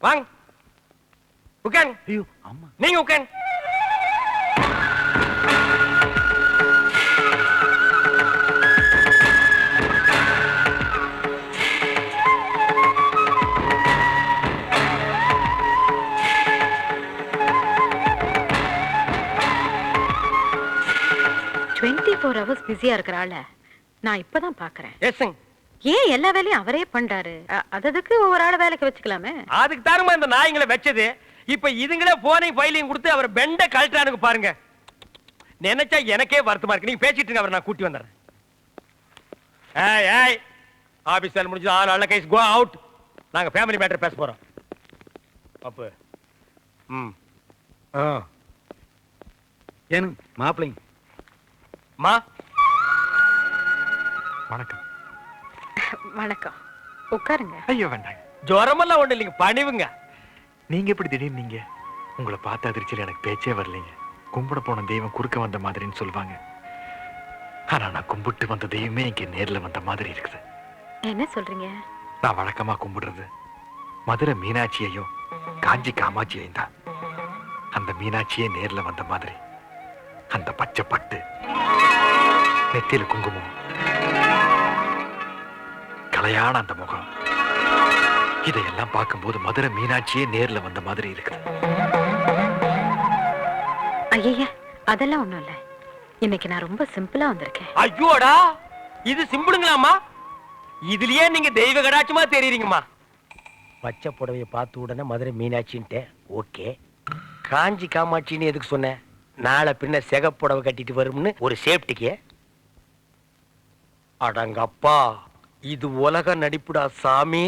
வாங்க உட்காருங்க. ஐயோ அம்மா. நீங்க உட்காருங்க. hours பிஸியா இருக்கறாள நான் இப்பதான் பாக்குறேன். எஸ்ங்க. ஏன் எல்லா வேலையும் அவரே பண்றாரு? அதுக்கு ஒவ்வொரு ஆள வேலைக்கு வச்சுக்கலாமே. அதுக்கு தாருமா இந்த நாய்களை வச்சது. இப்ப இதுங்களே போனை ஃபைலையும் கொடுத்து அவர் பெண்ட கழட்டானுங்க பாருங்க. நினைச்சா எனக்கே வருத்தமா இருக்கு. நீங்க பேசிட்டு இருங்க, அவர் நான் கூட்டி வந்துடுறேன். ஏய் ஏய் ஆபீஸ் வேலை முடிஞ்சு ஆல் நல்ல கைஸ் கோ அவுட். நாங்க ஃபேமிலி மேட்டர் பேச போறோம். அப்ப ஏனுங்க மாப்பிள்ளைங்க. மா வணக்கம். வணக்கம். உட்காருங்க. ஐயோ வேண்டாங்க. ஜுரமெல்லாம் ஒண்ணு இல்லைங்க, பணிவுங்க. நீங்க எப்படி திடீர்னு நீங்க? உங்களை பார்த்த அதிர்ச்சியில் எனக்கு பேச்சே வரலைங்க. கும்பிட போன தெய்வம் குறுக்க வந்த மாதிரின்னு சொல்லுவாங்க. ஆனா நான் கும்பிட்டு வந்த தெய்வமே இங்க நேர்ல வந்த மாதிரி இருக்குது. என்ன சொல்றீங்க? நான் வழக்கமா கும்பிடுறது மதுரை மீனாட்சியையும் காஞ்சி காமாட்சியையும் தான். அந்த மீனாட்சியே நேர்ல வந்த மாதிரி அந்த பச்சை பட்டு, நெத்தியில குங்குமம், கலையான அந்த முகம், இதையெல்லாம் பார்க்கும்போது மதுரை மீனாட்சியே நேர்ல வந்த மாதிரி இருக்குது. ஐயா அதெல்லாம் ஒண்ணும் இல்ல. இன்னைக்கு நான் ரொம்ப சிம்பிளா வந்திருக்கேன். ஐயோடா, இது சிம்பிளுங்களாமா? இதுலயே நீங்க தெய்வ கடாட்சமா தெரியுறீங்கம்மா. பச்சை புடவைய பார்த்த உடனே மதுரை மீனாட்சின்ட்டு ஓகே. காஞ்சி காமாட்சின்னு எதுக்கு சொன்ன? நாளை பின்ன சிகப்புடவை கட்டிட்டு வரும்னு ஒரு சேஃப்டிக்கு. அடங்கப்பா, இது உலக நடிப்புடா சாமி.